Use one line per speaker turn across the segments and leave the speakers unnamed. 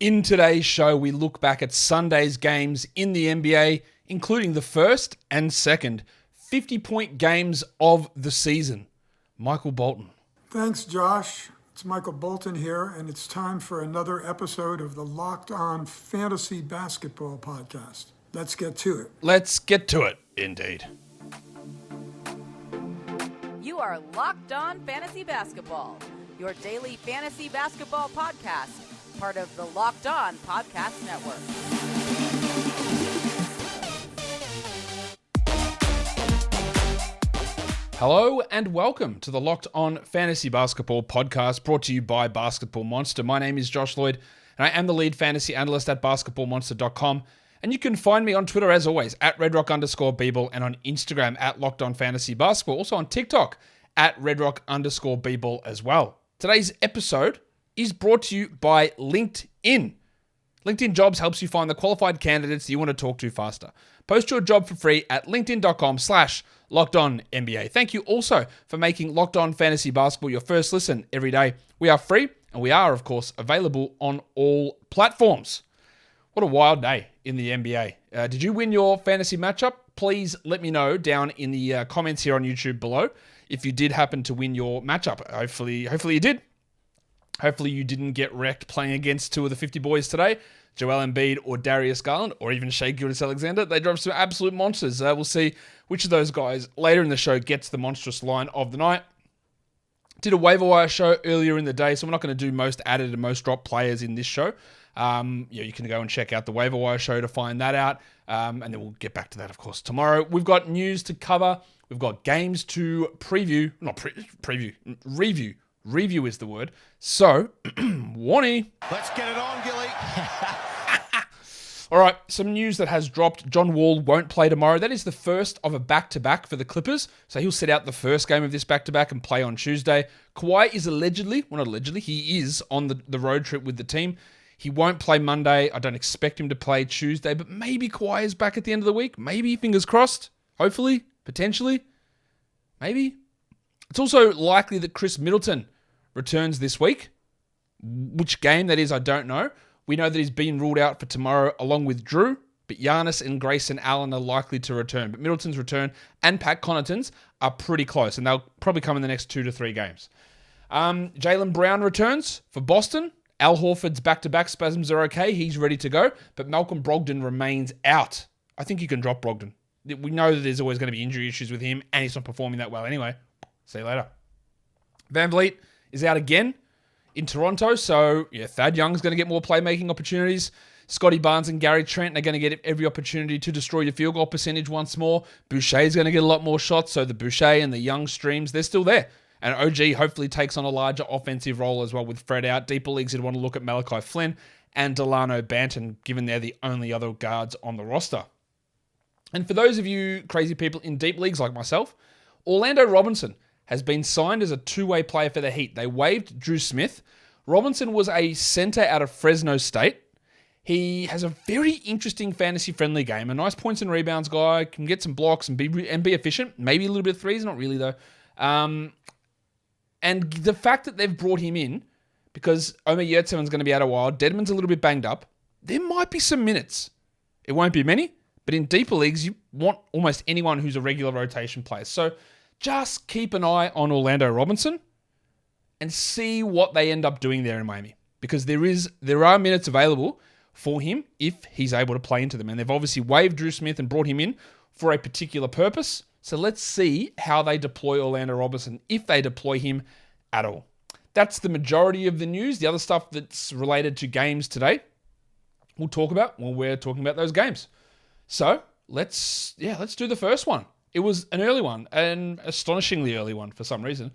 In today's show, we look back at Sunday's games in the NBA, including the first and second 50-point games of the season. Michael Bolton.
Thanks, Josh. It's Michael Bolton here, and it's time for another episode of the Locked On Fantasy Basketball Podcast. Let's get to it.
Let's get to it, indeed.
You are Locked On Fantasy Basketball, your daily fantasy basketball podcast, part of the Locked On Podcast Network.
Hello and welcome to the Locked On Fantasy Basketball Podcast, brought to you by Basketball Monster. My name is Josh Lloyd, and I am the lead fantasy analyst at basketballmonster.com. And you can find me on Twitter, as always, at redrock_Beeble, and on Instagram at Locked On Fantasy Basketball. Also on TikTok at redrock_Beeble as well. Today's episode is brought to you by LinkedIn. LinkedIn Jobs helps you find the qualified candidates that you want to talk to faster. Post your job for free at linkedin.com/LockedOnNBA. Thank you also for making Locked On Fantasy Basketball your first listen every day. We are free, and we are, of course, available on all platforms. What a wild day in the NBA. Did you win your fantasy matchup? Please let me know down in the comments here on YouTube below if you did happen to win your matchup. Hopefully you did. Hopefully you didn't get wrecked playing against two of the 50 boys today, Joel Embiid or Darius Garland, or even Shai Gilgeous-Alexander. They drove some absolute monsters. We'll see which of those guys later in the show gets the monstrous line of the night. Did a waiver wire show earlier in the day, so we're not going to do most added and most dropped players in this show. You can go and check out the waiver wire show to find that out, and then we'll get back to that, of course, tomorrow. We've got news to cover. We've got games to preview. Review. Review is the word. So, Warnie.
Let's get it on, Gilly.
All right, some news that has dropped. John Wall won't play tomorrow. That is the first of a back-to-back for the Clippers. So he'll sit out the first game of this back-to-back and play on Tuesday. Kawhi is he is on the road trip with the team. He won't play Monday. I don't expect him to play Tuesday, but maybe Kawhi is back at the end of the week. Maybe, fingers crossed. Hopefully, potentially, maybe. It's also likely that Chris Middleton returns this week. Which game that is, I don't know. We know that he's been ruled out for tomorrow along with Drew, but Giannis and Grayson Allen are likely to return. But Middleton's return and Pat Connaughton's are pretty close, and they'll probably come in the next 2 to 3 games. Jaylen Brown returns for Boston. Al Horford's back-to-back spasms are okay. He's ready to go, but Malcolm Brogdon remains out. I think you can drop Brogdon. We know that there's always going to be injury issues with him, and he's not performing that well anyway. See you later. Van Vliet is out again in Toronto, so Thad Young's going to get more playmaking opportunities. Scotty Barnes and Gary Trent are going to get every opportunity to destroy your field goal percentage once more. Boucher's going to get a lot more shots, so the Boucher and the Young streams, they're still there. And OG hopefully takes on a larger offensive role as well with Fred out. Deeper leagues would want to look at Malachi Flynn and Delano Banton, given they're the only other guards on the roster. And for those of you crazy people in deep leagues like myself, Orlando Robinson has been signed as a two-way player for the Heat. They waived Drew Smith. Robinson was a center out of Fresno State. He has a very interesting fantasy-friendly game. A nice points and rebounds guy, can get some blocks and be efficient. Maybe a little bit of threes, not really though. And the fact that they've brought him in, because Omer Yurtseven's going to be out a while, Dedmon's a little bit banged up, there might be some minutes. It won't be many, but in deeper leagues, you want almost anyone who's a regular rotation player. So just keep an eye on Orlando Robinson and see what they end up doing there in Miami. Because there are minutes available for him if he's able to play into them. And they've obviously waived Drew Smith and brought him in for a particular purpose. So let's see how they deploy Orlando Robinson, if they deploy him at all. That's the majority of the news. The other stuff that's related to games today, we'll talk about when we're talking about those games. So let's do the first one. It was an early one, an astonishingly early one for some reason.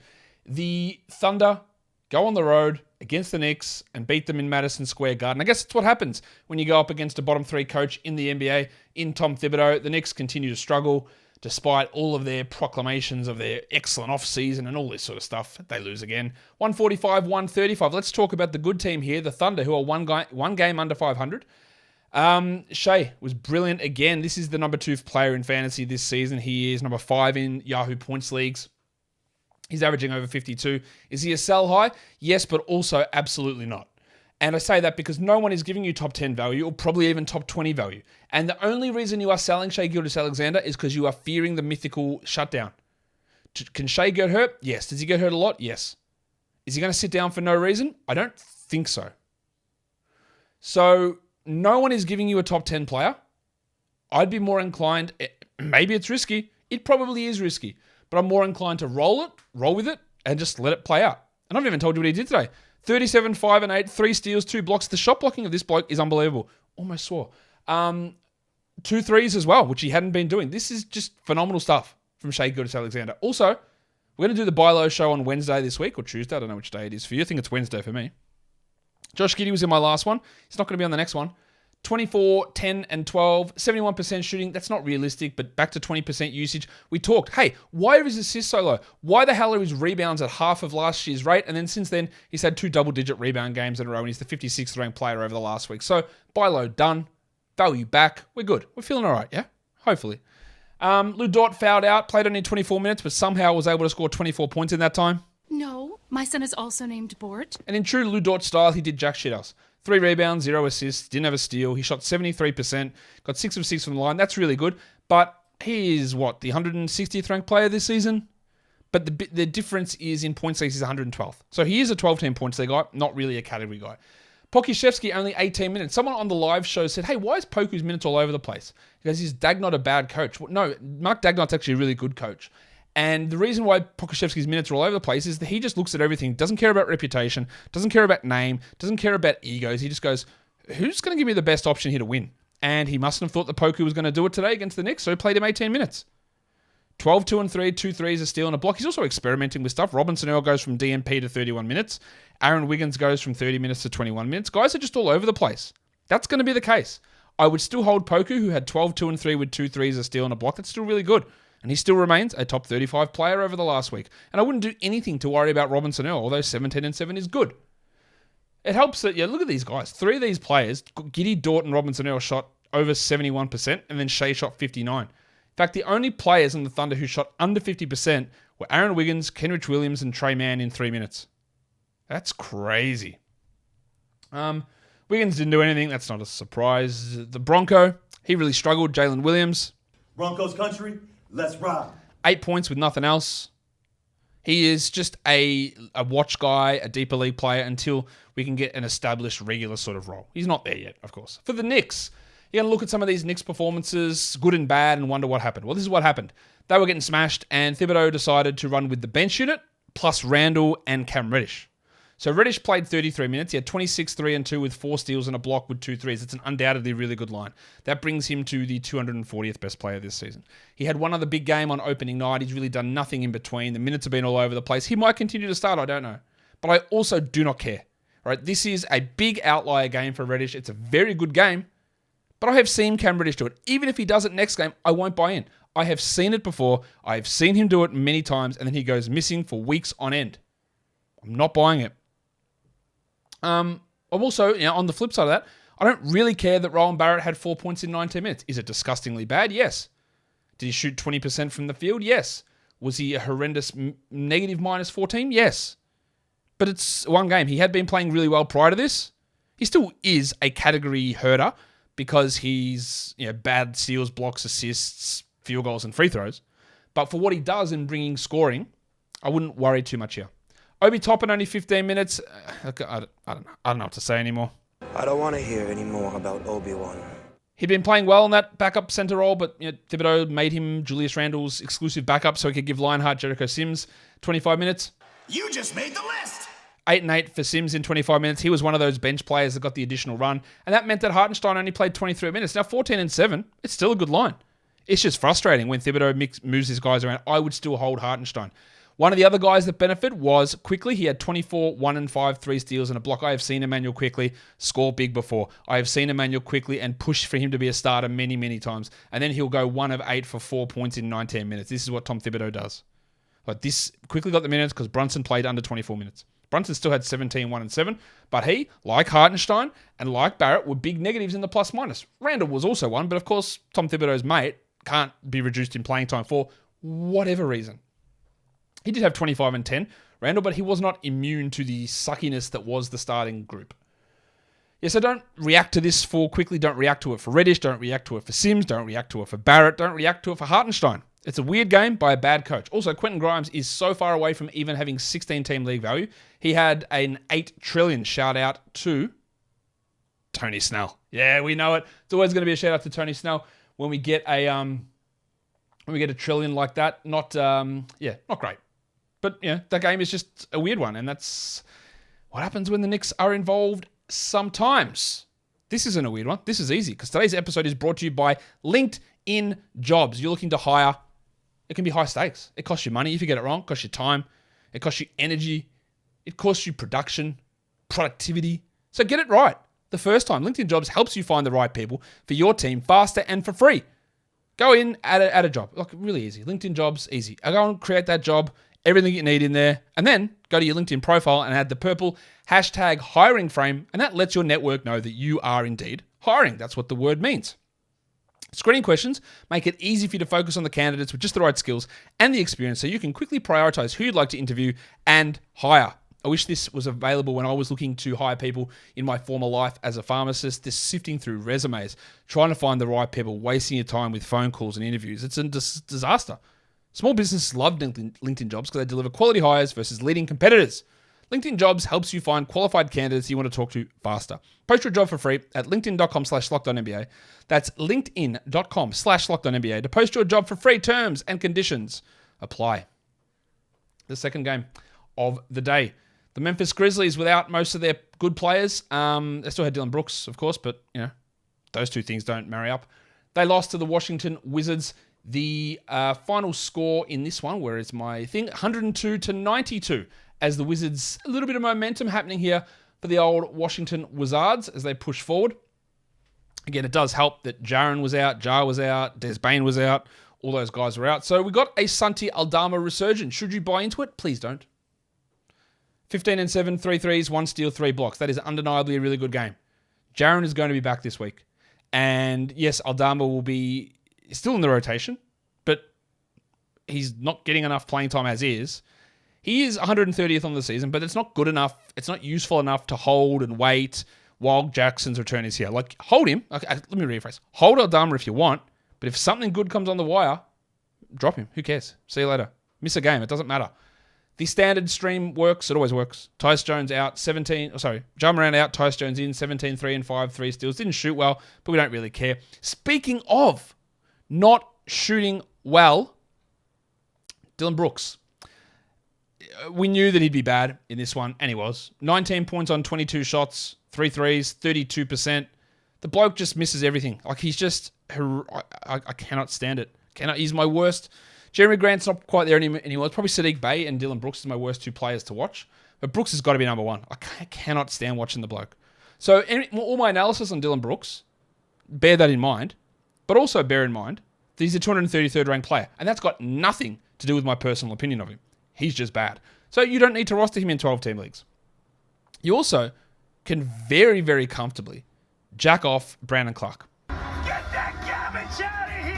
The Thunder go on the road against the Knicks and beat them in Madison Square Garden. I guess that's what happens when you go up against a bottom 3 coach in the NBA, in Tom Thibodeau. The Knicks continue to struggle. Despite all of their proclamations of their excellent off-season and all this sort of stuff, they lose again. 145-135. Let's talk about the good team here, the Thunder, who are one game under 500. Shai was brilliant again. This is the number 2 player in fantasy this season. He is number 5 in Yahoo points leagues. He's averaging over 52. Is he a sell high? Yes, but also absolutely not. And I say that because no one is giving you top 10 value or probably even top 20 value. And the only reason you are selling Shai Gilgeous-Alexander is because you are fearing the mythical shutdown. Can Shai get hurt? Yes. Does he get hurt a lot? Yes. Is he going to sit down for no reason? I don't think so. So no one is giving you a top 10 player. I'd be more inclined, maybe it's risky. It probably is risky. But I'm more inclined to roll with it, and just let it play out. And I've even told you what he did today. 37, 5 and 8, 3 steals, 2 blocks. The shot blocking of this bloke is unbelievable. Almost swore. 2 threes as well, which he hadn't been doing. This is just phenomenal stuff from Shai Gilgeous-Alexander. Also, we're going to do the Buy Low show on Wednesday this week, or Tuesday. I don't know which day it is for you. I think it's Wednesday for me. Josh Giddey was in my last one. He's not going to be on the next one. 24, 10, and 12, 71% shooting. That's not realistic, but back to 20% usage. We talked, hey, why are his assists so low? Why the hell are his rebounds at half of last year's rate? And then since then, he's had 2 double-digit rebound games in a row, and he's the 56th ranked player over the last week. So, buy low, done. Value back. We're good. We're feeling all right, yeah? Hopefully. Lou Dort fouled out, played only 24 minutes, but somehow was able to score 24 points in that time.
No, my son is also named Bort.
And in true Lou Dort style, he did jack shit else. 3 rebounds, 0 assists, didn't have a steal. He shot 73%, got 6 of 6 from the line. That's really good. But he is, the 160th ranked player this season? But the difference is in points leagues, he's 112th. So he is a 12-team points league guy, not really a category guy. Pokuševski, only 18 minutes. Someone on the live show said, hey, why is Poku's minutes all over the place? Because is Dagnott a bad coach? Well, no, Mark Dagnott's actually a really good coach. And the reason why Pokuševski's minutes are all over the place is that he just looks at everything, doesn't care about reputation, doesn't care about name, doesn't care about egos. He just goes, who's going to give me the best option here to win? And he mustn't have thought that Poku was going to do it today against the Knicks, so he played him 18 minutes. 12, 2 and 3, 2 threes, a steal and a block. He's also experimenting with stuff. Robinson Earl goes from DNP to 31 minutes. Aaron Wiggins goes from 30 minutes to 21 minutes. Guys are just all over the place. That's going to be the case. I would still hold Poku, who had 12, 2 and 3 with 2 threes, a steal and a block. That's still really good. And he still remains a top 35 player over the last week. And I wouldn't do anything to worry about Robinson Earl, although 17 and 7 is good. It helps that, look at these guys. 3 of these players, Giddey, Dort, and Robinson Earl shot over 71%, and then Shai shot 59%. In fact, the only players in the Thunder who shot under 50% were Aaron Wiggins, Kenrich Williams, and Trey Mann in 3 minutes. That's crazy. Wiggins didn't do anything. That's not a surprise. The Bronco, he really struggled. Jalen Williams.
Broncos country, let's ride.
8 points with nothing else. He is just a watch guy, a deeper league player until we can get an established regular sort of role. He's not there yet, of course. For the Knicks, you're going to look at some of these Knicks performances, good and bad, and wonder what happened. Well, this is what happened. They were getting smashed, and Thibodeau decided to run with the bench unit, plus Randall and Cam Reddish. So Reddish played 33 minutes. He had 26, 3 and 2 with 4 steals and a block with 2 threes. It's an undoubtedly really good line. That brings him to the 240th best player this season. He had one other big game on opening night. He's really done nothing in between. The minutes have been all over the place. He might continue to start. I don't know. But I also do not care. All right, this is a big outlier game for Reddish. It's a very good game. But I have seen Cam Reddish do it. Even if he does it next game, I won't buy in. I have seen it before. I have seen him do it many times, and then he goes missing for weeks on end. I'm not buying it. I'm also, on the flip side of that, I don't really care that Roland Barrett had 4 points in 19 minutes. Is it disgustingly bad? Yes. Did he shoot 20% from the field? Yes. Was he a horrendous negative minus 14? Yes. But it's one game. He had been playing really well prior to this. He still is a category herder because he's bad steals, blocks, assists, field goals, and free throws. But for what he does in bringing scoring, I wouldn't worry too much here. Obi Toppin, only 15 minutes. I don't know what to say anymore.
I don't want to hear any more about Obi-Wan.
He'd been playing well in that backup center role, but Thibodeau made him Julius Randle's exclusive backup so he could give Lionheart Jericho Sims 25 minutes.
You just made the list.
8 and 8 for Sims in 25 minutes. He was one of those bench players that got the additional run, and that meant that Hartenstein only played 23 minutes. Now 14 and 7, it's still a good line. It's just frustrating when Thibodeau moves his guys around. I would still hold Hartenstein. One of the other guys that benefit was Quickly. He had 24, 1 and 5, 3 steals and a block. I have seen Emmanuel Quickly score big before. I have seen Emmanuel Quickly and push for him to be a starter many, many times. And then he'll go 1 of 8 for 4 points in 19 minutes. This is what Tom Thibodeau does. But this Quickly got the minutes because Brunson played under 24 minutes. Brunson still had 17, 1 and 7. But he, like Hartenstein and like Barrett, were big negatives in the plus minus. Randall was also one, but of course, Tom Thibodeau's mate can't be reduced in playing time for whatever reason. He did have 25 and 10, Randall, but he was not immune to the suckiness that was the starting group. Yeah, so don't react to this for quickly. Don't react to it for Reddish. Don't react to it for Sims. Don't react to it for Barrett. Don't react to it for Hartenstein. It's a weird game by a bad coach. Also, Quentin Grimes is so far away from even having 16-team league value. He had an 8 trillion shout out to Tony Snell. Yeah, we know it. It's always going to be a shout out to Tony Snell when we get a trillion like that. Not great. But yeah, that game is just a weird one, and that's what happens when the Knicks are involved sometimes. This isn't a weird one. This is easy because today's episode is brought to you by LinkedIn Jobs. You're looking to hire. It can be high stakes. It costs you money if you get it wrong. It costs you time. It costs you energy. It costs you production, productivity. So get it right the first time. LinkedIn Jobs helps you find the right people for your team faster and for free. Go in, add a job. Look, really easy. LinkedIn Jobs, easy. I go and create that job, everything you need in there, and then go to your LinkedIn profile and add the purple hashtag hiring frame, and that lets your network know that you are indeed hiring. That's what the word means. Screening questions make it easy for you to focus on the candidates with just the right skills and the experience so you can quickly prioritize who you'd like to interview and hire. I wish this was available when I was looking to hire people in my former life as a pharmacist. This sifting through resumes, trying to find the right people, wasting your time with phone calls and interviews. It's a disaster. Small businesses love LinkedIn Jobs because they deliver quality hires versus leading competitors. LinkedIn Jobs helps you find qualified candidates you want to talk to faster. Post your job for free at linkedin.com/LockedOnNBA. That's linkedin.com/LockedOnNBA to post your job for free. Terms and conditions apply. The second game of the day. The Memphis Grizzlies, without most of their good players, they still had Dylan Brooks, of course, but those two things don't marry up. They lost to the Washington Wizards. The final score in this one, where is my thing, 102-92, as the Wizards, a little bit of momentum happening here for the old Washington Wizards as they push forward. Again, it does help that Jaren was out, Jar was out, Des Bane was out, all those guys were out. So we got a Santi Aldama resurgence. Should you buy into it? Please don't. 15-7, 3 threes, 1 steal, 3 blocks. That is undeniably a really good game. Jaren is going to be back this week. And yes, Aldama will be still in the rotation, but he's not getting enough playing time as is. He is 130th on the season, but it's not good enough. It's not useful enough to hold and wait while Jackson's return is here. Like, hold him. Okay, let me rephrase. Hold Aldama if you want, but if something good comes on the wire, drop him. Who cares? See you later. Miss a game. It doesn't matter. The standard stream works. It always works. Tyus Jones out, Ja Morant out, Tyus Jones in, 17, 3 and 5, 3 steals. Didn't shoot well, but we don't really care. Speaking of not shooting well, Dylan Brooks. We knew that he'd be bad in this one, and he was. 19 points on 22 shots, 3 threes, 32%. The bloke just misses everything. Like, he's just... I cannot stand it. He's my worst... Jeremy Grant's not quite there anymore. It's probably Sadiq Bey and Dylan Brooks is my worst 2 players to watch. But Brooks has got to be number 1. I cannot stand watching the bloke. So all my analysis on Dylan Brooks, bear that in mind. But also bear in mind that he's a 233rd ranked player. And that's got nothing to do with my personal opinion of him. He's just bad. So you don't need to roster him in 12-team leagues. You also can very, very comfortably jack off Brandon Clark.
Get that garbage out of here!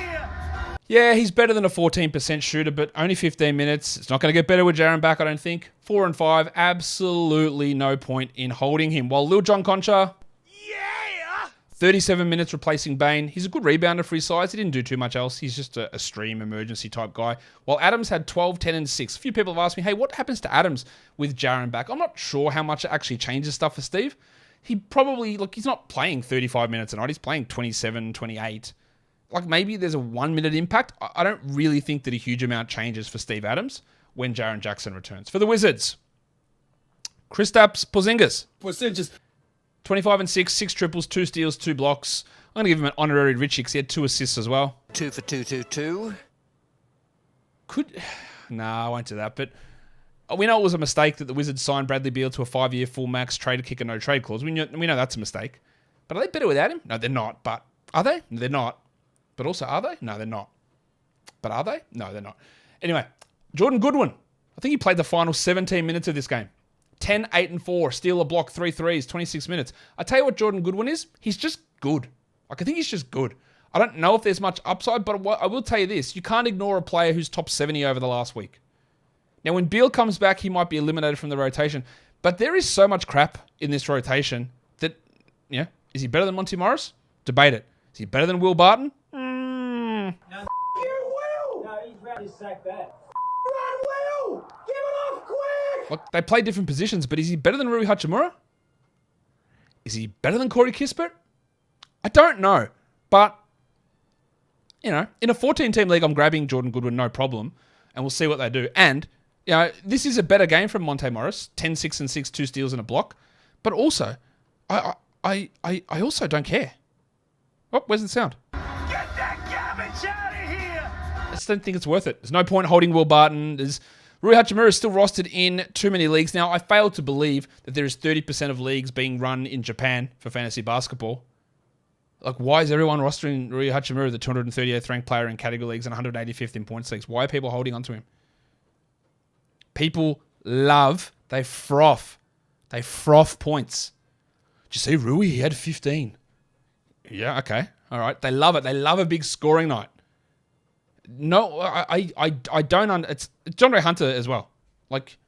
Yeah, he's better than a 14% shooter, but only 15 minutes. It's not going to get better with Jaren back, I don't think. 4 and 5, absolutely no point in holding him. While Lil John Concha, 37 minutes replacing Bane. He's a good rebounder for his size. He didn't do too much else. He's just a stream emergency type guy. While Adams had 12, 10, and 6. A few people have asked me, hey, what happens to Adams with Jaren back? I'm not sure how much it actually changes stuff for Steve. He probably, he's not playing 35 minutes a night. He's playing 27, 28. Maybe there's a 1 minute impact. I don't really think that a huge amount changes for Steve Adams when Jaren Jackson returns. For the Wizards, Kristaps Porzingis. 25 and 6, 6 triples, 2 steals, 2 blocks. I'm going to give him an honorary Richie because he had 2 assists as well.
2 for 2.
I won't do that. But we know it was a mistake that the Wizards signed Bradley Beal to a 5-year full max trade kicker no trade clause. We know that's a mistake. But are they better without him? No, they're not. But are they? They're not. But also, are they? No, they're not. But are they? No, they're not. Anyway, Jordan Goodwin. I think he played the final 17 minutes of this game. 10, 8, and 4. Steal a block, 3 threes, 26 minutes. I tell you what Jordan Goodwin is. He's just good. I think he's just good. I don't know if there's much upside, but I will tell you this. You can't ignore a player who's top 70 over the last week. Now, when Beal comes back, he might be eliminated from the rotation. But there is so much crap in this rotation that Yeah. Is he better than Monty Morris? Debate it. Is he better than Will Barton?
You will! No, he's ready to sack that. Run, Will! Give it off quick!
Look, they play different positions, but is he better than Rui Hachimura? Is he better than Corey Kispert? I don't know. But, in a 14-team league, I'm grabbing Jordan Goodwin, no problem. And we'll see what they do. And, this is a better game from Monte Morris. 10, 6, and 6, 2 steals and a block. But also, I also don't care. Oh, where's the sound?
Get that garbage out of here!
I just don't think it's worth it. There's no point holding Will Barton. Rui Hachimura is still rostered in too many leagues. Now, I fail to believe that there is 30% of leagues being run in Japan for fantasy basketball. Like, why is everyone rostering Rui Hachimura, the 238th ranked player in category leagues and 185th in points leagues? Why are people holding onto him? People they froth points. Did you see Rui? He had 15. Yeah, okay. All right. They love it. They love a big scoring night. No, I don't. It's John Ray Hunter as well. Like,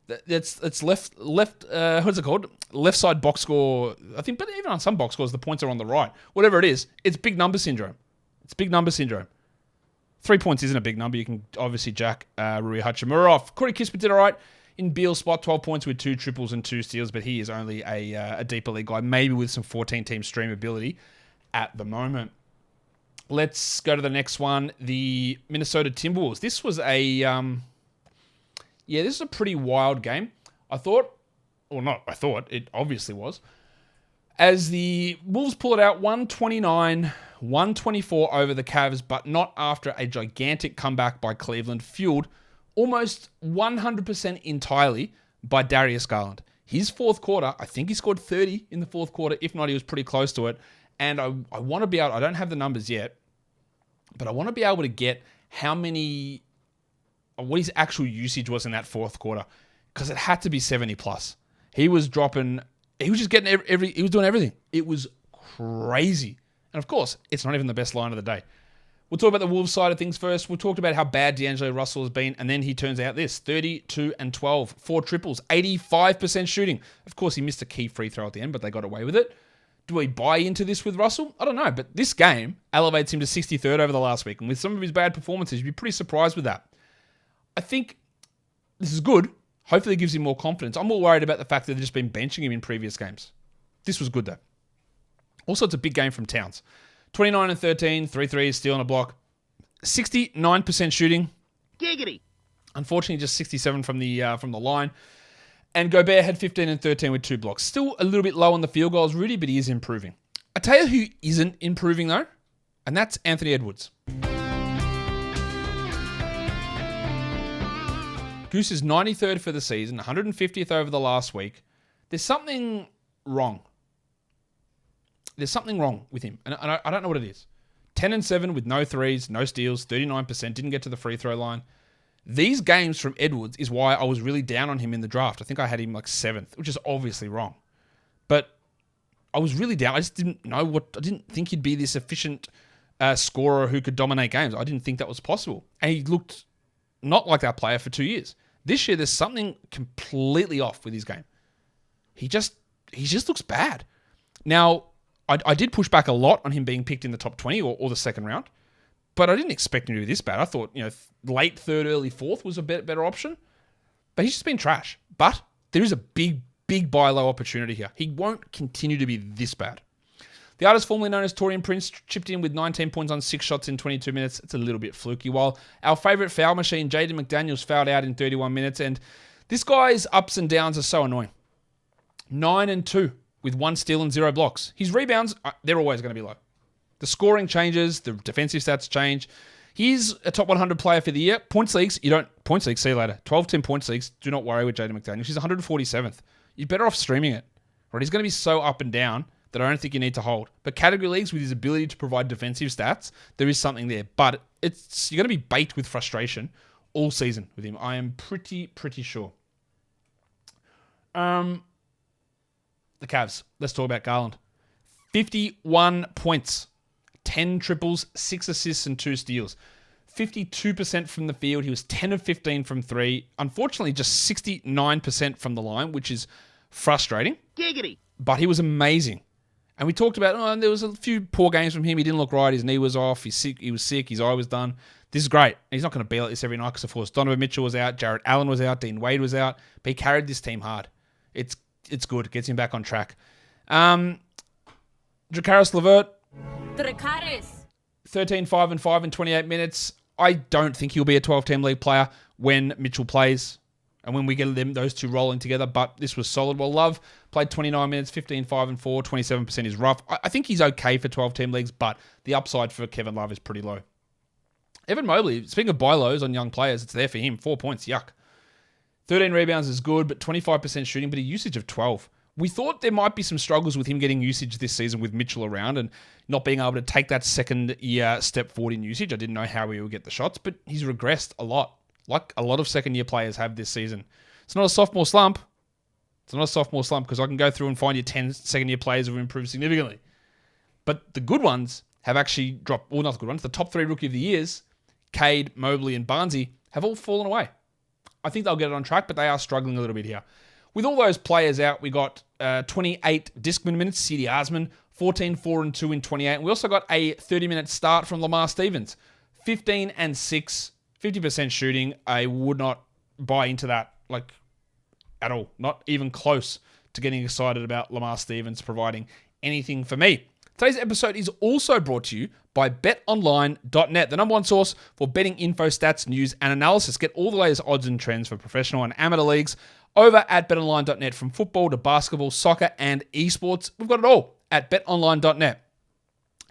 it's left. What's it called? Left side box score. I think, but even on some box scores, the points are on the right. Whatever it is, it's big number syndrome. 3 points isn't a big number. You can obviously jack Rui Hachimura off. Corey Kispert did all right in Beal's spot, 12 points with 2 triples and 2 steals, but he is only a deeper league guy, maybe with some 14-team streamability at the moment. Let's go to the next one, the Minnesota Timberwolves. This was this is a pretty wild game. It obviously was. As the Wolves pull it out 129-124 over the Cavs, but not after a gigantic comeback by Cleveland, fueled almost 100% entirely by Darius Garland. His fourth quarter, I think he scored 30 in the fourth quarter. If not, he was pretty close to it. And I want to be able, I don't have the numbers yet, but I want to be able to get what his actual usage was in that fourth quarter, because it had to be 70 plus. He was dropping, he was just getting he was doing everything. It was crazy. And of course, it's not even the best line of the day. We'll talk about the Wolves side of things first. We talked about how bad D'Angelo Russell has been, and then he turns out this, 32-12, 4 triples, 85% shooting. Of course, he missed a key free throw at the end, but they got away with it. Do we buy into this with Russell? I don't know, but this game elevates him to 63rd over the last week, and with some of his bad performances, you'd be pretty surprised with that. I think this is good. Hopefully it gives him more confidence. I'm more worried about the fact that they've just been benching him in previous games. This was good, though. Also, it's a big game from Towns. 29-13, 3 threes, steal and a block. 69% shooting.
Giggity.
Unfortunately, just 67 from the line. And Gobert had 15-13 with 2 blocks. Still a little bit low on the field goals, Rudy, but he is improving. I tell you who isn't improving, though, and that's Anthony Edwards. Goose is 93rd for the season, 150th over the last week. There's something wrong. There's something wrong with him, and I don't know what it is. 10-7 with no threes, no steals, 39%, didn't get to the free throw line. These games from Edwards is why I was really down on him in the draft. I think I had him like 7th, which is obviously wrong. But I was really down. I just didn't know I didn't think he'd be this efficient scorer who could dominate games. I didn't think that was possible. And he looked not like that player for 2 years. This year, there's something completely off with his game. He just looks bad. Now, I did push back a lot on him being picked in the top 20 or the second round, but I didn't expect him to be this bad. I thought, late third, early fourth was a better option, but he's just been trash. But there is a big buy low opportunity here. He won't continue to be this bad. The artist formerly known as Torian Prince chipped in with 19 points on 6 shots in 22 minutes. It's a little bit fluky. While our favourite foul machine, Jaden McDaniels, fouled out in 31 minutes. And this guy's ups and downs are so annoying. 9-2 with 1 steal and 0 blocks. His rebounds, they're always going to be low. The scoring changes. The defensive stats change. He's a top 100 player for the year. Points leagues, points leagues, see you later. 12-10 points leagues, do not worry with Jaden McDaniels. He's 147th. You're better off streaming it. Right? He's going to be so up and down that I don't think you need to hold. But category leagues, with his ability to provide defensive stats, there is something there. But you're going to be baked with frustration all season with him. I am pretty sure. The Cavs. Let's talk about Garland. 51 points, 10 triples, 6 assists, and 2 steals. 52% from the field. He was 10 of 15 from 3. Unfortunately, just 69% from the line, which is frustrating.
Giggity.
But he was amazing. And we talked about, there was a few poor games from him. He didn't look right. His knee was off. He's sick. He was sick. His eye was done. This is great. He's not going to be like this every night because, of course, Donovan Mitchell was out. Jarrett Allen was out. Dean Wade was out. But he carried this team hard. It's good. It gets him back on track. Dracaris LeVert. 13, 5, and 5 in 28 minutes. I don't think he'll be a 12-team league player when Mitchell plays and when we get those two rolling together, but this was solid. Well, Love played 29 minutes, 15, 5, and 4, 27% is rough. I think he's okay for 12-team leagues, but the upside for Kevin Love is pretty low. Evan Mobley, speaking of buy lows on young players, it's there for him. 4 points, yuck. 13 rebounds is good, but 25% shooting, but a usage of 12. We thought there might be some struggles with him getting usage this season with Mitchell around and not being able to take that second year step forward in usage. I didn't know how he would get the shots, but he's regressed a lot, like a lot of second-year players have this season. It's not a sophomore slump. It's not a sophomore slump because I can go through and find you 10 second-year players who have improved significantly. But the good ones have actually dropped, well, not the good ones, the top 3 rookie of the years, Cade, Mobley, and Barnesy, have all fallen away. I think they'll get it on track, but they are struggling a little bit here. With all those players out, we got 28 Discman minutes, C.D. Osman, 14, 4, and 2 in 28. And we also got a 30-minute start from Lamar Stevens, 15 and 6, 50% shooting. I would not buy into that, at all. Not even close to getting excited about Lamar Stevens providing anything for me. Today's episode is also brought to you by BetOnline.net, the number one source for betting info, stats, news, and analysis. Get all the latest odds and trends for professional and amateur leagues over at BetOnline.net, from football to basketball, soccer, and esports. We've got it all at BetOnline.net.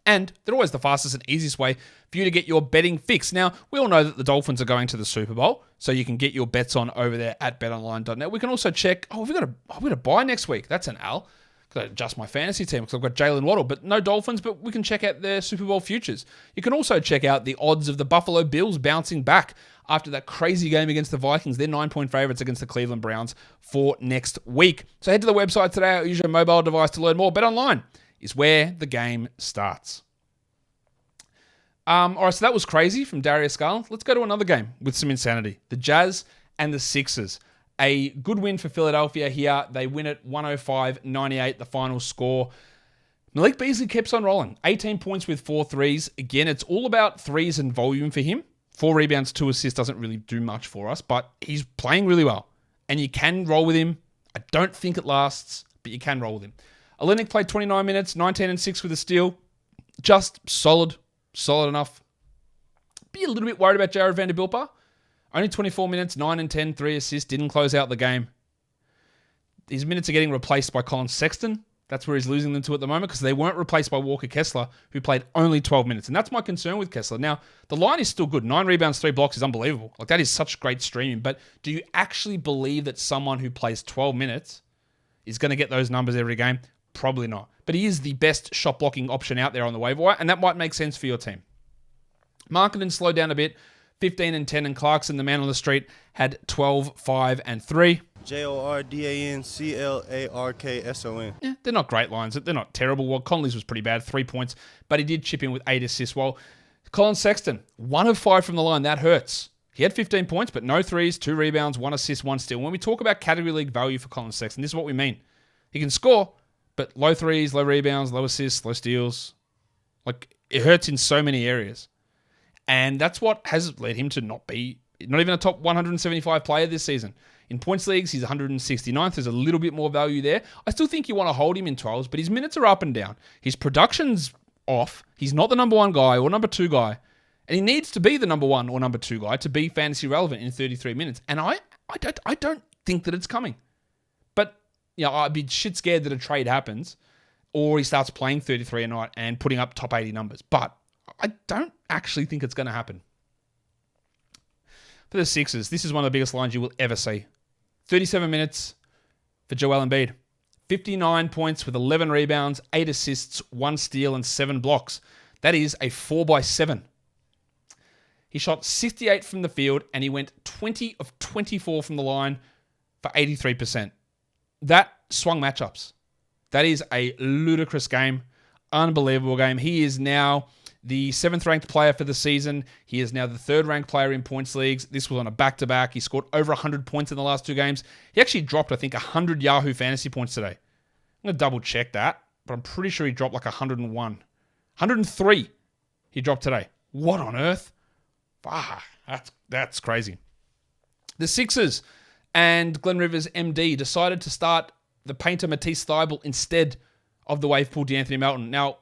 And they're always the fastest and easiest way for you to get your betting fix. Now, we all know that the Dolphins are going to the Super Bowl, so you can get your bets on over there at BetOnline.net. We can also check, we've got a bye next week. That's an Al. Got to adjust my fantasy team because I've got Jalen Waddle, but no Dolphins, but we can check out their Super Bowl futures. You can also check out the odds of the Buffalo Bills bouncing back after that crazy game against the Vikings. They're 9-point favorites against the Cleveland Browns for next week. So head to the website today or use your mobile device to learn more. BetOnline is where the game starts. All right, so that was crazy from Darius Garland. Let's go to another game with some insanity. The Jazz and the Sixers. A good win for Philadelphia here. They win it 105-98, the final score. Malik Beasley keeps on rolling. 18 points with 4 threes. Again, it's all about threes and volume for him. 4 rebounds, 2 assists doesn't really do much for us, but he's playing really well. And you can roll with him. I don't think it lasts, but you can roll with him. Olynyk played 29 minutes, 19 and 6 with a steal. Just solid enough. Be a little bit worried about Jared Vanderbilt. Only 24 minutes, 9 and 10, 3 assists, didn't close out the game. His minutes are getting replaced by Colin Sexton. That's where he's losing them to at the moment because they weren't replaced by Walker Kessler, who played only 12 minutes. And that's my concern with Kessler. Now, the line is still good. 9 rebounds, 3 blocks is unbelievable. That is such great streaming. But do you actually believe that someone who plays 12 minutes is going to get those numbers every game? Probably not. But he is the best shot blocking option out there on the waiver wire, and that might make sense for your team. Marketing slowed down a bit. 15 and 10, and Clarkson, the man on the street, had 12, 5, and 3.
JORDANCLARKSON.
Yeah, they're not great lines. They're not terrible. Well, Conley's was pretty bad, 3 points, but he did chip in with 8 assists. Well, Colin Sexton, 1 of 5 from the line. That hurts. He had 15 points, but no threes, 2 rebounds, 1 assist, 1 steal. When we talk about category league value for Colin Sexton, this is what we mean. He can score, but low threes, low rebounds, low assists, low steals. It hurts in so many areas. And that's what has led him to not even a top 175 player this season. In points leagues, he's 169th. There's a little bit more value there. I still think you want to hold him in 12s, but his minutes are up and down. His production's off. He's not the number 1 guy or number 2 guy. And he needs to be the number 1 or number 2 guy to be fantasy relevant in 33 minutes. And I don't think that it's coming. But I'd be shit scared that a trade happens or he starts playing 33 a night and putting up top 80 numbers. But I don't actually think it's going to happen. For the Sixers, this is one of the biggest lines you will ever see. 37 minutes for Joel Embiid. 59 points with 11 rebounds, 8 assists, 1 steal, and 7 blocks. That is a 4x7. He shot 68 from the field, and he went 20 of 24 from the line for 83%. That swung matchups. That is a ludicrous game. Unbelievable game. He is now the 7th ranked player for the season. He is now the 3rd ranked player in points leagues. This was on a back-to-back. He scored over 100 points in the last 2 games. He actually dropped, I think, 100 Yahoo fantasy points today. I'm going to double check that. but I'm pretty sure he dropped like 101. 103 he dropped today. What on earth? That's crazy. The Sixers and Glenn Rivers, MD, decided to start the painter Matisse Thybulle instead of the wave pool DeAnthony Melton. Now,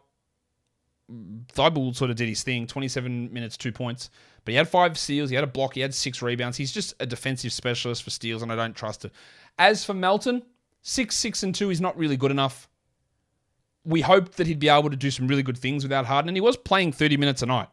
Thybulle sort of did his thing, 27 minutes, 2 points. But he had 5 steals, he had a block, he had 6 rebounds. He's just a defensive specialist for steals, and I don't trust it. As for Melton, 6-6-2 is not really good enough. We hoped that he'd be able to do some really good things without Harden, and he was playing 30 minutes a night.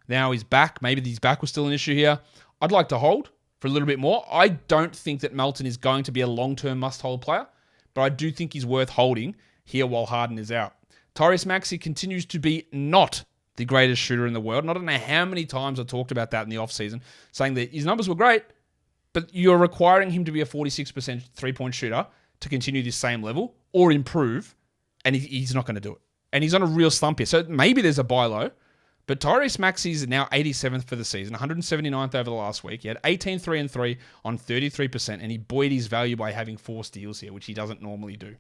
Now he's back. Maybe his back was still an issue here. I'd like to hold for a little bit more. I don't think that Melton is going to be a long-term must-hold player, but I do think he's worth holding here while Harden is out. Tyrese Maxey continues to be not the greatest shooter in the world. And I don't know how many times I talked about that in the offseason, saying that his numbers were great, but you're requiring him to be a 46% three-point shooter to continue this same level or improve, and he's not going to do it. And he's on a real slump here. So maybe there's a buy low, but Tyrese Maxey is now 87th for the season, 179th over the last week. He had 18 3-3 on 33%, and he buoyed his value by having 4 steals here, which he doesn't normally do.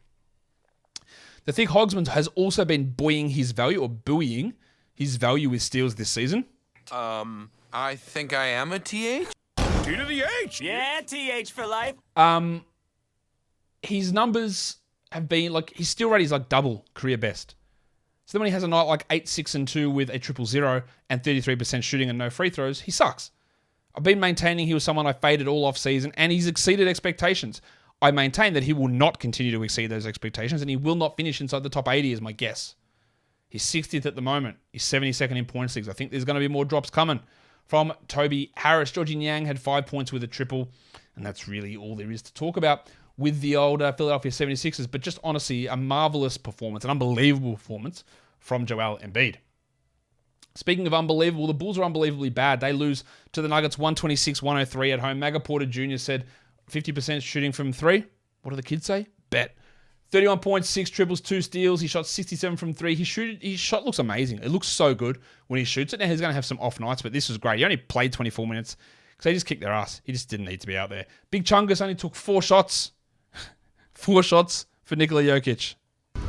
The Thick Hogsman has also been buoying his value with steals this season.
I think I am a TH?
T to the H!
Yeah, TH for life.
His numbers have been his steal rate is like double career best. So then when he has a night like 8-6-2 with a 0-0 and 33% shooting and no free throws, he sucks. I've been maintaining he was someone I faded all off season, and he's exceeded expectations. I maintain that he will not continue to exceed those expectations, and he will not finish inside the top 80 is my guess. He's 60th at the moment. He's 72nd in points leagues. I think there's going to be more drops coming from Toby Harris. Georgie Niang had 5 points with a triple, and that's really all there is to talk about with the old Philadelphia 76ers. But just honestly, a marvelous performance, an unbelievable performance from Joel Embiid. Speaking of unbelievable, the Bulls are unbelievably bad. They lose to the Nuggets 126-103 at home. Maga Porter Jr. said 50% shooting from 3. What do the kids say? Bet. 31 points, 6 triples, 2 steals. He shot 67 from 3. His shot looks amazing. It looks so good when he shoots it. Now, he's going to have some off nights, but this was great. He only played 24 minutes because they just kicked their ass. He just didn't need to be out there. Big Chungus only took 4 shots. 4 shots for Nikola Jokic.
Big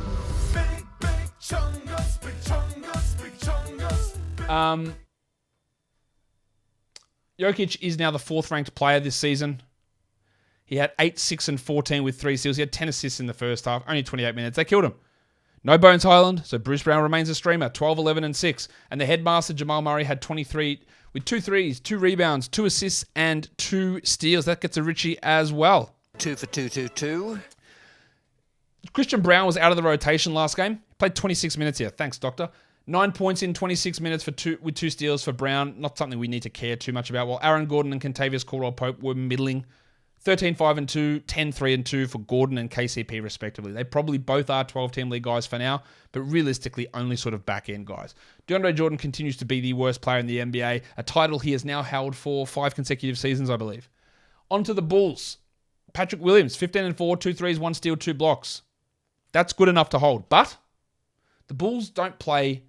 Chungus, Big Chungus, Big Chungus.
Jokic is now the 4th ranked player this season. He had 8, 6, and 14 with 3 steals. He had 10 assists in the first half. Only 28 minutes. They killed him. No Bones Highland, so Bruce Brown remains a streamer. 12, 11, and 6. And the headmaster, Jamal Murray, had 23 with 2 threes, 2 rebounds, 2 assists, and 2 steals. That gets a Richie as well.
2 for 2.
Christian Brown was out of the rotation last game. Played 26 minutes here. Thanks, Doctor. 9 points in 26 minutes with 2 steals for Brown. Not something we need to care too much about. While Aaron Gordon and Kentavious Caldwell-Pope were middling. 13, 5, and 2, 10, 3, and 2 for Gordon and KCP respectively. They probably both are 12-team league guys for now, but realistically only sort of back-end guys. DeAndre Jordan continues to be the worst player in the NBA, a title he has now held for 5 consecutive seasons, I believe. On to the Bulls. Patrick Williams, 15 and 4, 2 threes, 1 steal, 2 blocks. That's good enough to hold, but the Bulls don't play.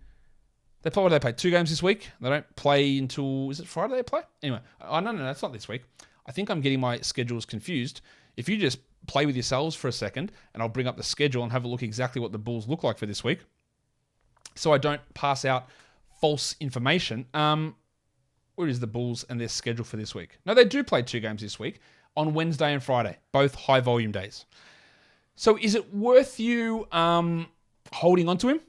They play 2 games this week. They don't play until, is it Friday they play? Anyway, no, that's not this week. I think I'm getting my schedules confused. If you just play with yourselves for a second, and I'll bring up the schedule and have a look exactly what the Bulls look like for this week, so I don't pass out false information. Where is the Bulls and their schedule for this week? No, they do play 2 games this week on Wednesday and Friday, both high volume days. So is it worth you holding on to him?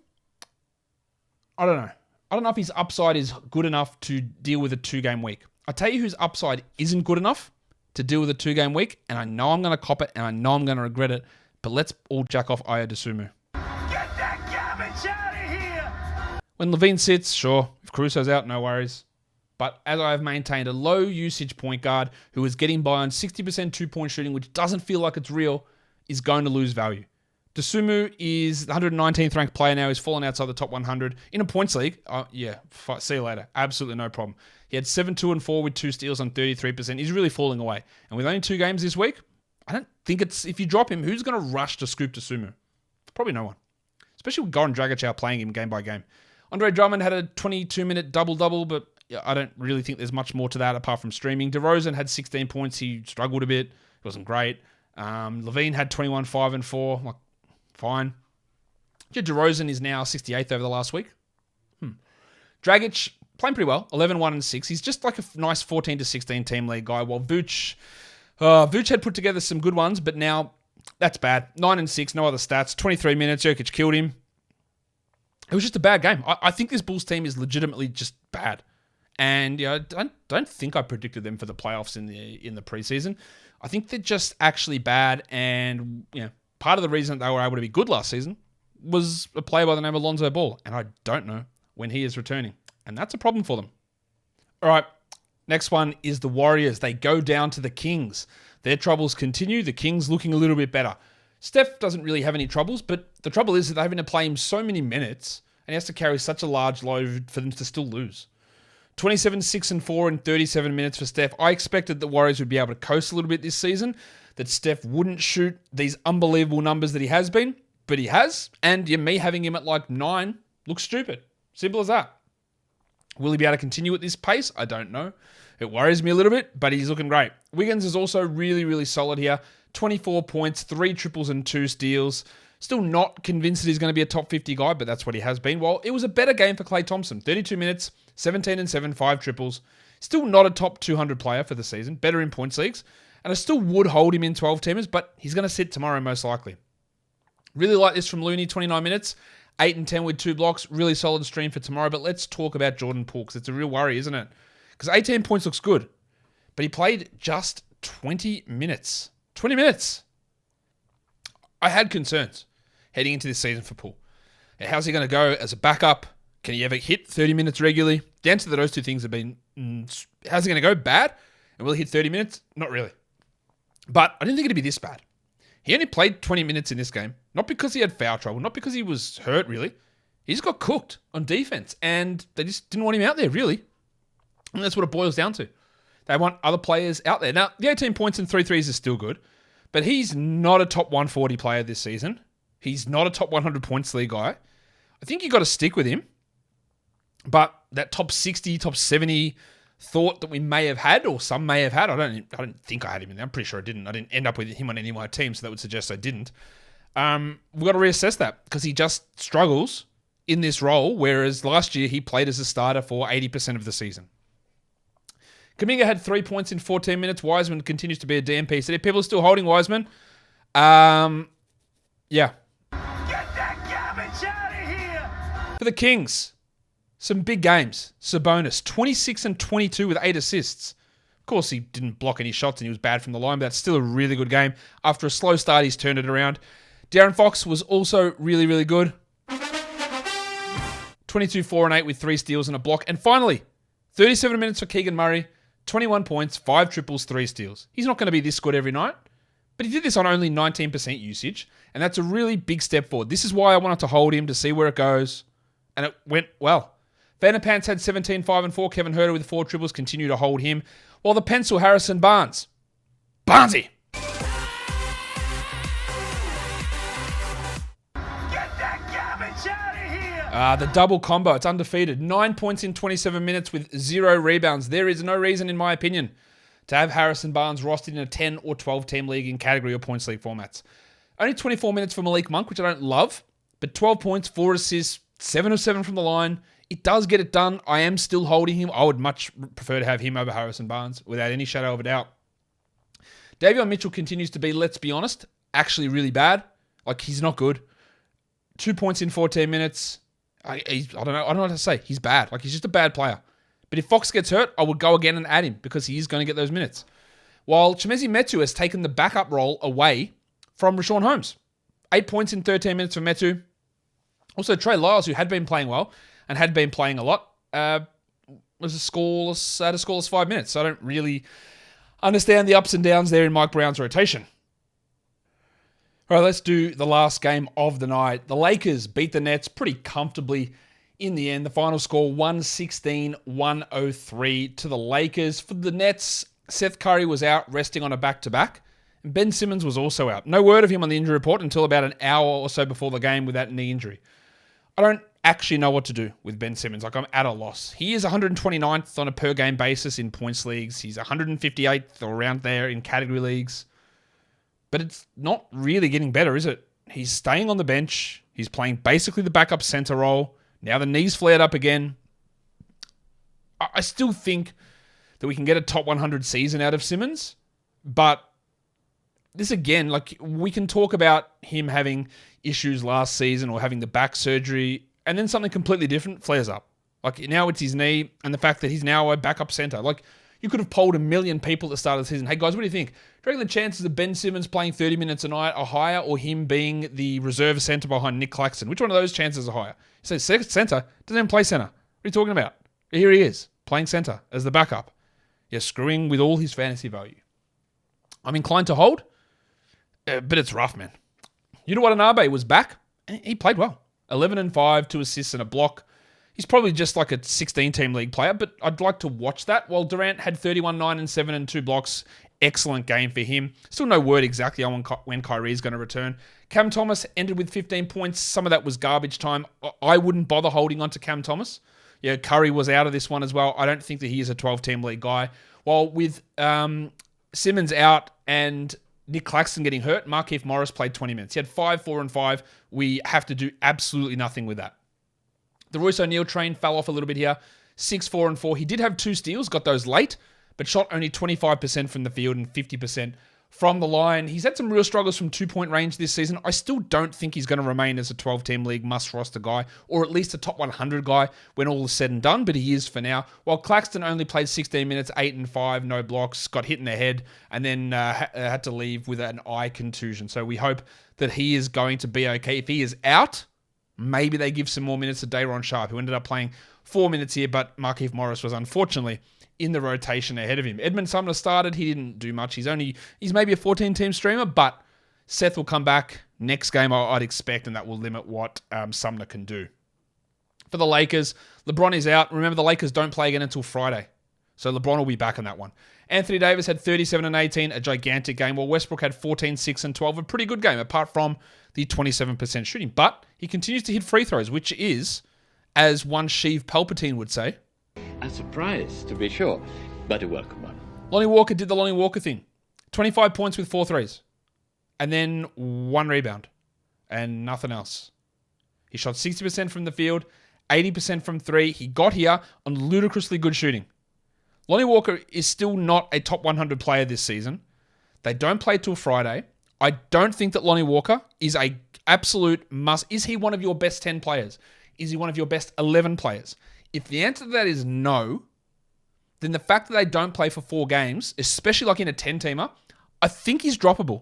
I don't know. I don't know if his upside is good enough to deal with a 2-game week. I'll tell you whose upside isn't good enough to deal with a 2-game week, and I know I'm going to cop it, and I know I'm going to regret it, but let's all jack off Ayo Dosunmu.
Get that garbage out of here!
When Levine sits, sure. If Caruso's out, no worries. But as I have maintained, a low-usage point guard who is getting by on 60% 2-point shooting, which doesn't feel like it's real, is going to lose value. Dosunmu is the 119th ranked player now. He's fallen outside the top 100 in a points league. See you later. Absolutely no problem. He had 7, 2, and 4 with 2 steals on 33%. He's really falling away. And with only 2 games this week, I don't think if you drop him, who's going to rush to scoop Dosunmu? Probably no one. Especially with Goran Dragic playing him game by game. Andre Drummond had a 22-minute double-double, but I don't really think there's much more to that apart from streaming. DeRozan had 16 points. He struggled a bit. It wasn't great. Levine had 21, 5, and 4. Fine. DeRozan is now 68th over the last week. Dragic playing pretty well, 11-1-6. He's just like a nice 14 to 16 team league guy, while Vooch had put together some good ones, but now that's bad. 9-6, no other stats. 23 minutes, Jokic killed him. It was just a bad game. I think this Bulls team is legitimately just bad. And I don't think I predicted them for the playoffs in the preseason. I think they're just actually bad, and part of the reason they were able to be good last season was a player by the name of Lonzo Ball, and I don't know when he is returning. And that's a problem for them. All right, next one is the Warriors. They go down to the Kings. Their troubles continue. The Kings looking a little bit better. Steph doesn't really have any troubles, but the trouble is that they're having to play him so many minutes, and he has to carry such a large load for them to still lose. 27, 6, and 4 in 37 minutes for Steph. I expected the Warriors would be able to coast a little bit this season, that Steph wouldn't shoot these unbelievable numbers that he has been, but he has, and me having him at like 9 looks stupid. Simple as that. Will he be able to continue at this pace? I don't know. It worries me a little bit, but he's looking great. Wiggins is also really, really solid here. 24 points, 3 triples and 2 steals. Still not convinced that he's going to be a top 50 guy, but that's what he has been. Well, it was a better game for Klay Thompson. 32 minutes, 17 and 7, 5 triples. Still not a top 200 player for the season. Better in points leagues. And I still would hold him in 12-teamers, but he's going to sit tomorrow most likely. Really like this from Looney, 29 minutes. 8 and 10 with 2 blocks. Really solid stream for tomorrow. But let's talk about Jordan Poole, because it's a real worry, isn't it? Because 18 points looks good. But he played just 20 minutes. 20 minutes. I had concerns heading into this season for Poole. How's he going to go as a backup? Can he ever hit 30 minutes regularly? The answer to those two things have been, how's he going to go? Bad. And will he hit 30 minutes? Not really. But I didn't think it'd be this bad. He only played 20 minutes in this game, not because he had foul trouble, not because he was hurt, really. He just got cooked on defense, and they just didn't want him out there, really. And that's what it boils down to. They want other players out there. Now, the 18 points and 3 threes is still good, but he's not a top 140 player this season. He's not a top 100 points league guy. I think you got to stick with him. But that top 60, top 70 thought that we may have had, or some may have had, I don't think I had him in there. I'm pretty sure I didn't. I didn't end up with him on any of my teams, so that would suggest I didn't. We've got to reassess that, because he just struggles in this role, whereas last year he played as a starter for 80% of the season. Kuminga had 3 points in 14 minutes. Wiseman continues to be a DMP. So people are still holding Wiseman. Yeah.
Get that garbage out of here!
For the Kings, some big games. Sabonis, 26 and 22 with 8 assists. Of course, he didn't block any shots and he was bad from the line, but that's still a really good game. After a slow start, he's turned it around. De'Aaron Fox was also really, really good. 22, 4 and 8 with 3 steals and a block. And finally, 37 minutes for Keegan Murray. 21 points, 5 triples, 3 steals. He's not going to be this good every night, but he did this on only 19% usage, and that's a really big step forward. This is why I wanted to hold him to see where it goes, and it went well. Vanderpants had 17, 5 and 4. Kevin Huerter with 4 triples, continue to hold him, while the pencil Harrison Barnes. Barnesy! The double combo, it's undefeated. 9 points in 27 minutes with 0 rebounds. There is no reason, in my opinion, to have Harrison Barnes rostered in a 10 or 12 team league in category or points league formats. Only 24 minutes for Malik Monk, which I don't love, but 12 points, 4 assists, 7 of 7 from the line. It does get it done. I am still holding him. I would much prefer to have him over Harrison Barnes, without any shadow of a doubt. Davion Mitchell continues to be, let's be honest, actually really bad. Like, he's not good. 2 points in 14 minutes. I don't know what to say. He's bad. Like, he's just a bad player. But if Fox gets hurt, I would go again and add him, because he is going to get those minutes. While Chimezie Metu has taken the backup role away from Rashawn Holmes. 8 points in 13 minutes for Metu. Also, Trey Lyles, who had been playing well and had been playing a lot, had a scoreless 5 minutes. So I don't really understand the ups and downs there in Mike Brown's rotation. All right, let's do the last game of the night. The Lakers beat the Nets pretty comfortably in the end. The final score, 116-103 to the Lakers. For the Nets, Seth Curry was out resting on a back-to-back, and Ben Simmons was also out. No word of him on the injury report until about an hour or so before the game with that knee injury. I don't actually know what to do with Ben Simmons. Like, I'm at a loss. He is 129th on a per-game basis in points leagues. He's 158th or around there in category leagues. But it's not really getting better, is it? He's staying on the bench. He's playing basically the backup center role. Now the knee's flared up again. I still think that we can get a top 100 season out of Simmons, but this again, like we can talk about him having issues last season or having the back surgery, and then something completely different flares up. Like now it's his knee and the fact that he's now a backup center. Like you could have polled 1 million people at the start of the season. Hey guys, what do you think? Do you reckon the chances of Ben Simmons playing 30 minutes a night are higher, or him being the reserve center behind Nick Claxton? Which one of those chances are higher? You say center, doesn't even play center. What are you talking about? Here he is, playing center as the backup. You're screwing with all his fantasy value. I'm inclined to hold, but it's rough, man. You know what? Anabe was back. He played well. 11 and 5, 2 assists and a block. He's probably just like a 16-team league player, but I'd like to watch that. While Durant had 31, 9 and 7 and 2 blocks. Excellent game for him. Still no word exactly on when Kyrie is going to return. Cam Thomas ended with 15 points. Some of that was garbage time. I wouldn't bother holding on to Cam Thomas. Yeah, Curry was out of this one as well. I don't think that he is a 12-team league guy. While with Simmons out and Nick Claxton getting hurt, Markieff Morris played 20 minutes. He had 5, 4, and 5. We have to do absolutely nothing with that. The Royce O'Neal train fell off a little bit here. 6, 4, and 4. He did have 2 steals, got those late, but shot only 25% from the field and 50% from the line. He's had some real struggles from 2-point range this season. I still don't think he's going to remain as a 12-team league must-roster guy, or at least a top 100 guy when all is said and done, but he is for now. While Claxton only played 16 minutes, 8 and 5, no blocks, got hit in the head, and then had to leave with an eye contusion. So we hope that he is going to be okay. If he is out, maybe they give some more minutes to Day'Ron Sharpe, who ended up playing 4 minutes here, but Markieff Morris was unfortunately in the rotation ahead of him. Edmund Sumner started. He didn't do much. He's maybe a 14-team streamer, but Seth will come back next game, I'd expect, and that will limit what Sumner can do. For the Lakers, LeBron is out. Remember, the Lakers don't play again until Friday, so LeBron will be back on that one. Anthony Davis had 37 and 18, a gigantic game, while Westbrook had 14, 6, and 12, a pretty good game, apart from the 27% shooting. But he continues to hit free throws, which is, as one Sheev Palpatine would say,
a surprise, to be sure, but a welcome one.
Lonnie Walker did the Lonnie Walker thing. 25 points with 4 threes. And then 1 rebound. And nothing else. He shot 60% from the field, 80% from 3. He got here on ludicrously good shooting. Lonnie Walker is still not a top 100 player this season. They don't play till Friday. I don't think that Lonnie Walker is a absolute must. Is he one of your best 10 players? Is he one of your best 11 players? If the answer to that is no, then the fact that they don't play for 4 games, especially like in a 10-teamer, I think he's droppable.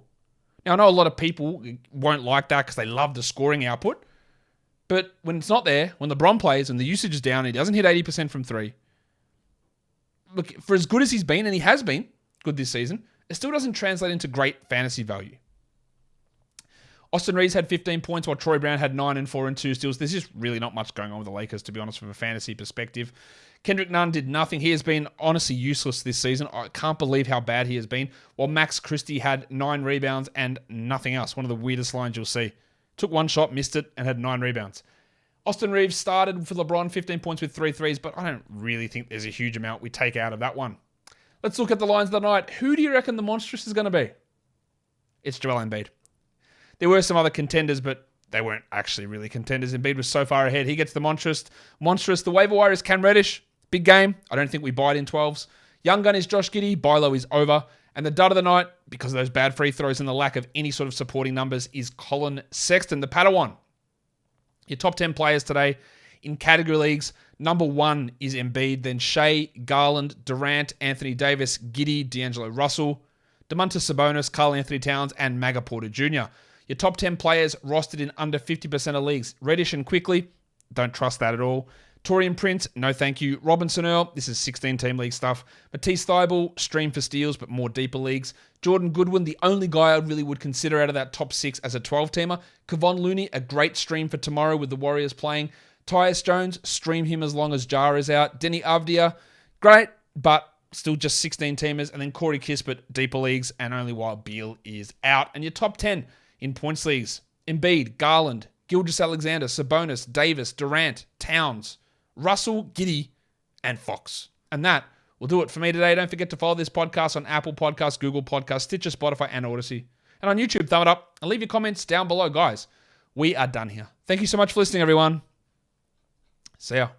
Now, I know a lot of people won't like that because they love the scoring output, but when it's not there, when LeBron plays and the usage is down and he doesn't hit 80% from 3, look, for as good as he's been, and he has been good this season, it still doesn't translate into great fantasy value. Austin Reeves had 15 points while Troy Brown had 9 and 4 and 2 steals. There's just really not much going on with the Lakers, to be honest, from a fantasy perspective. Kendrick Nunn did nothing. He has been honestly useless this season. I can't believe how bad he has been. While Max Christie had 9 rebounds and nothing else. One of the weirdest lines you'll see. Took 1 shot, missed it, and had 9 rebounds. Austin Reeves started for LeBron, 15 points with 3 threes, but I don't really think there's a huge amount we take out of that one. Let's look at the lines of the night. Who do you reckon the monstrous is going to be? It's Joel Embiid. There were some other contenders, but they weren't actually really contenders. Embiid was so far ahead. He gets the monstrous. The waiver wire is Cam Reddish. Big game. I don't think we buy it in 12s. Young gun is Josh Giddey. Buy low is over. And the dud of the night, because of those bad free throws and the lack of any sort of supporting numbers, is Colin Sexton, the Padawan. Your top 10 players today in category leagues. Number 1 is Embiid. Then Shea, Garland, Durant, Anthony Davis, Giddey, D'Angelo Russell, Domantas Sabonis, Karl Anthony Towns, and Maga Porter Jr. Your top 10 players rostered in under 50% of leagues. Reddish and Quickly, don't trust that at all. Torian Prince, no thank you. Robinson Earl, this is 16-team league stuff. Matisse Thybulle, stream for steals, but more deeper leagues. Jordan Goodwin, the only guy I really would consider out of that top 6 as a 12-teamer. Kevon Looney, a great stream for tomorrow with the Warriors playing. Tyus Jones, stream him as long as Jar is out. Denny Avdia, great, but still just 16-teamers. And then Corey Kispert, deeper leagues, and only while Beal is out. And your top 10 in points leagues: Embiid, Garland, Gilgeous-Alexander, Sabonis, Davis, Durant, Towns, Russell, Giddey, and Fox. And that will do it for me today. Don't forget to follow this podcast on Apple Podcasts, Google Podcasts, Stitcher, Spotify, and Odyssey. And on YouTube, thumb it up and leave your comments down below, guys. we are done here. Thank you so much for listening, everyone. See ya.